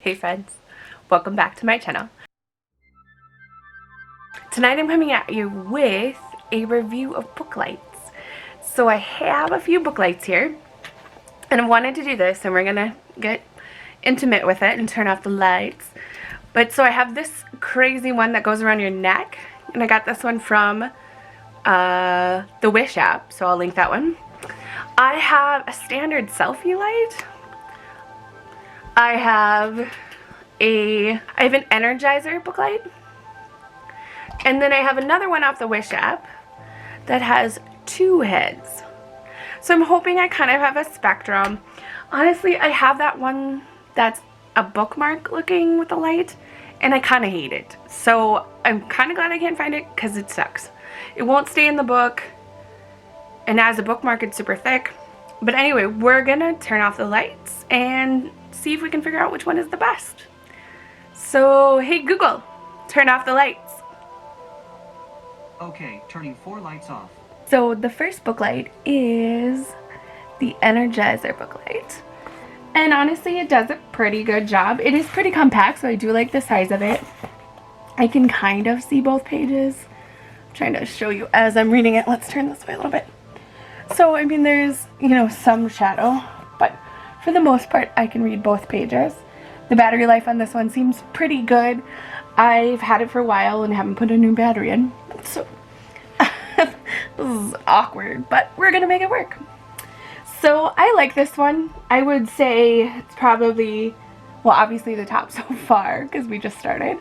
Hey friends, welcome back to my channel. Tonight I'm coming at you with a review of book lights. So I have a few book lights here, and I wanted to do this, and we're gonna get intimate with it and turn off the lights. But so I have this crazy one that goes around your neck, and I got this one from the Wish app, so I'll link that one. I have a standard selfie light. I have an Energizer book light. And then I have another one off the Wish app that has two heads. So I'm hoping I kind of have a spectrum. Honestly, I have that one that's a bookmark looking with the light, and I kind of hate it. So I'm kind of glad I can't find it because it sucks. It won't stay in the book, and as a bookmark it's super thick. But anyway, we're gonna turn off the lights and see if we can figure out which one is the best. So hey Google, turn off the lights. Okay, turning 4 lights off. So the first book light is the Energizer book light. And honestly, it does a pretty good job. It is pretty compact, so I do like the size of it. I can kind of see both pages. I'm trying to show you as I'm reading it. Let's turn this way a little bit. So, I mean, there's, you know, some shadow, but for the most part, I can read both pages. The battery life on this one seems pretty good. I've had it for a while and haven't put a new battery in, so this is awkward, but we're gonna make it work. So I like this one. I would say it's probably, well, obviously the top so far because we just started,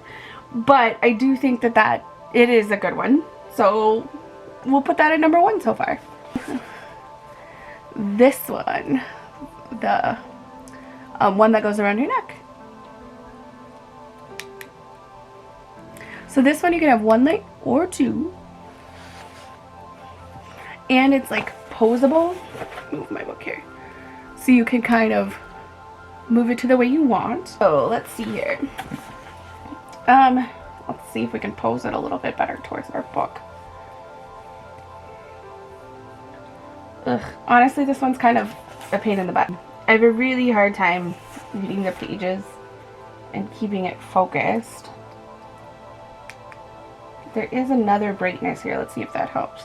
but I do think that it is a good one, so we'll put that at number 1 so far. This one, the one that goes around your neck. So this one you can have 1 light or 2, and it's like posable. Move my book here, so you can kind of move it to the way you want. So let's see here. Let's see if we can pose it a little bit better towards our book. Ugh, honestly, this one's kind of a pain in the butt. I have a really hard time reading the pages and keeping it focused. There is another brightness here. Let's see if that helps.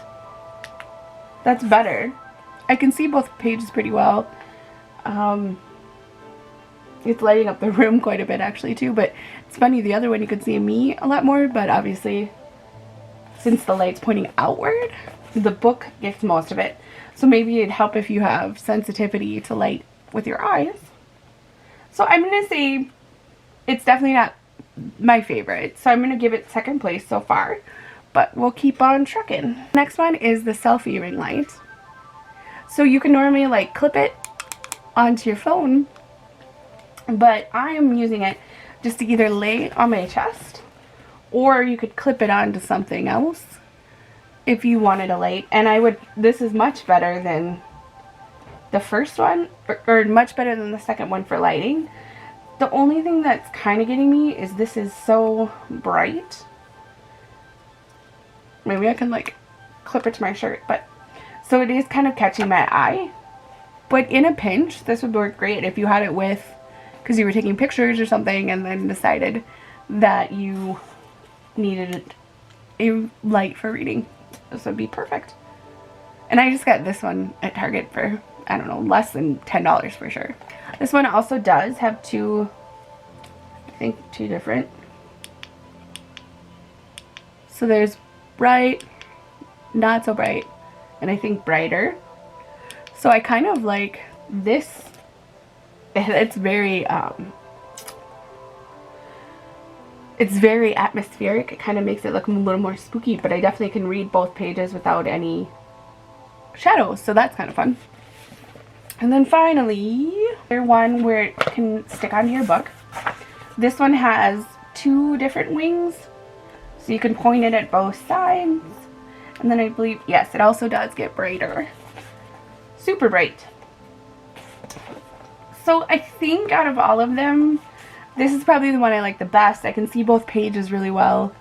That's better. I can see both pages pretty well. It's lighting up the room quite a bit actually too, but it's funny, the other one you could see me a lot more, but obviously since the light's pointing outward, the book gets most of it. So maybe it'd help if you have sensitivity to light with your eyes. So I'm gonna say it's definitely not my favorite, so I'm gonna give it 2nd place so far, but we'll keep on trucking. Next one is the Selfie ring light. So you can normally like clip it onto your phone, but I am using it just to either lay on my chest, or you could clip it onto something else if you wanted a light. And this is much better than the first one, or much better than the second one for lighting. The only thing that's kind of getting me is this is so bright. Maybe I can like clip it to my shirt, but so it is kind of catching my eye. But in a pinch, this would work great if you had it with, because you were taking pictures or something and then decided that you needed a light for reading. This would be perfect. And I just got this one at Target for, I don't know, less than $10 for sure. This one also does have two different. So there's bright, not so bright, and I think brighter. So I kind of like this. It's very atmospheric. It kind of makes it look a little more spooky, but I definitely can read both pages without any shadows, so that's kind of fun. And then finally, there's one where it can stick onto your book. This one has 2 different wings, so you can point it at both sides. And then I believe, yes, it also does get brighter. Super bright. So I think out of all of them, this is probably the one I like the best. I can see both pages really well.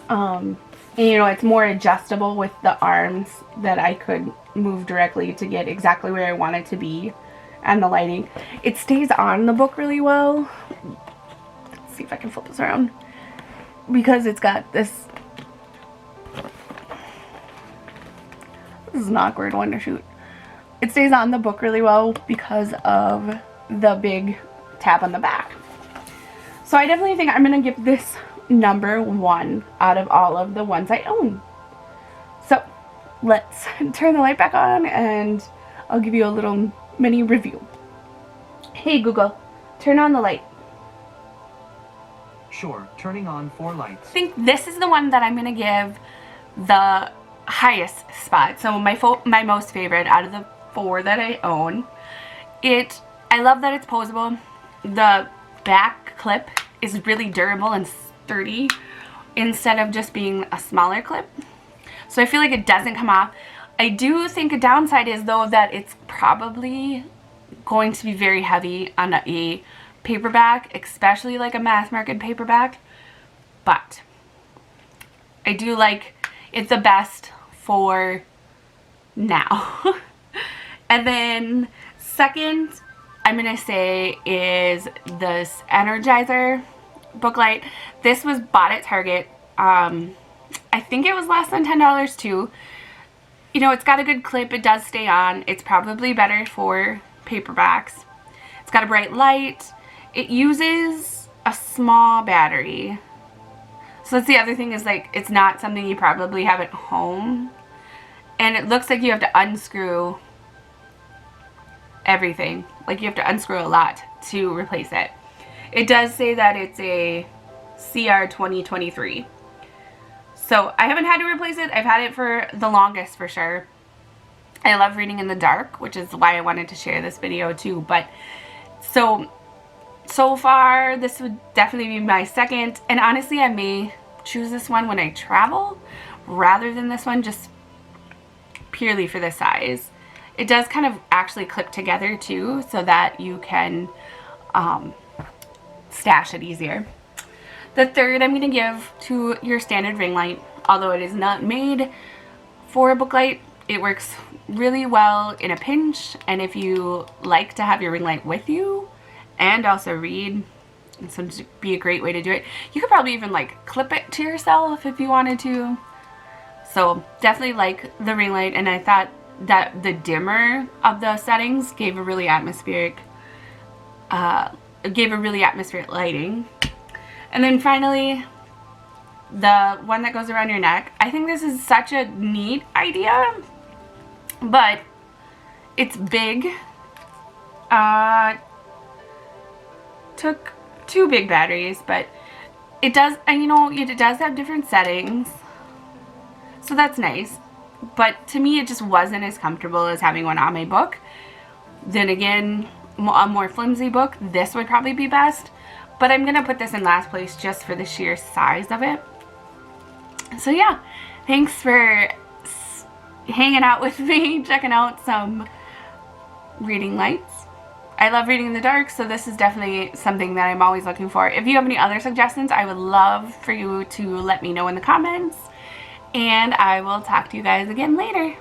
And you know, it's more adjustable with the arms that I could move directly to get exactly where I want it to be. and the lighting. It stays on the book really well. Let's see if I can flip this around. Because it's got this... This is an awkward one to shoot. It stays on the book really well because of the big tab on the back. So I definitely think I'm going to give this number 1 out of all of the ones I own. So let's turn the light back on and I'll give you a little mini review. Hey Google, turn on the light. Sure, turning on 4 lights. I think this is the one that I'm going to give the highest spot. So my most favorite out of the 4 that I own. I love that it's posable. The back clip is really durable and sturdy instead of just being a smaller clip. So I feel like it doesn't come off. I do think a downside is though that it's probably going to be very heavy on a paperback, especially like a mass market paperback. But I do like it the best for now. And then second, I'm going to say is this Energizer booklight. This was bought at Target. I think it was less than $10 too. You know, it's got a good clip. It does stay on. It's probably better for paperbacks. It's got a bright light. It uses a small battery. So that's the other thing is like it's not something you probably have at home. And it looks like you have to unscrew everything. Like you have to unscrew a lot to replace it. It does say that it's a CR 2023. So I haven't had to replace it. I've had it for the longest for sure. I love reading in the dark, which is why I wanted to share this video too. But so far this would definitely be my second. And honestly, I may choose this one when I travel rather than this one just purely for the size. It does kind of actually clip together too so that you can stash it easier. The third I'm going to give to your standard ring light. Although it is not made for a book light, it works really well in a pinch, and if you like to have your ring light with you and also read, it's going to be a great way to do it. You could probably even like clip it to yourself if you wanted to. So definitely like the ring light, and I thought that the dimmer of the settings gave a really atmospheric lighting. And then finally, the one that goes around your neck. I think this is such a neat idea, but it's big. Took 2 big batteries, but it does, and you know, it does have different settings, so that's nice. But to me, it just wasn't as comfortable as having one on my book. Then again, a more flimsy book, this would probably be best. But I'm going to put this in last place just for the sheer size of it. So yeah, thanks for hanging out with me, checking out some reading lights. I love reading in the dark, so this is definitely something that I'm always looking for. If you have any other suggestions, I would love for you to let me know in the comments. And I will talk to you guys again later.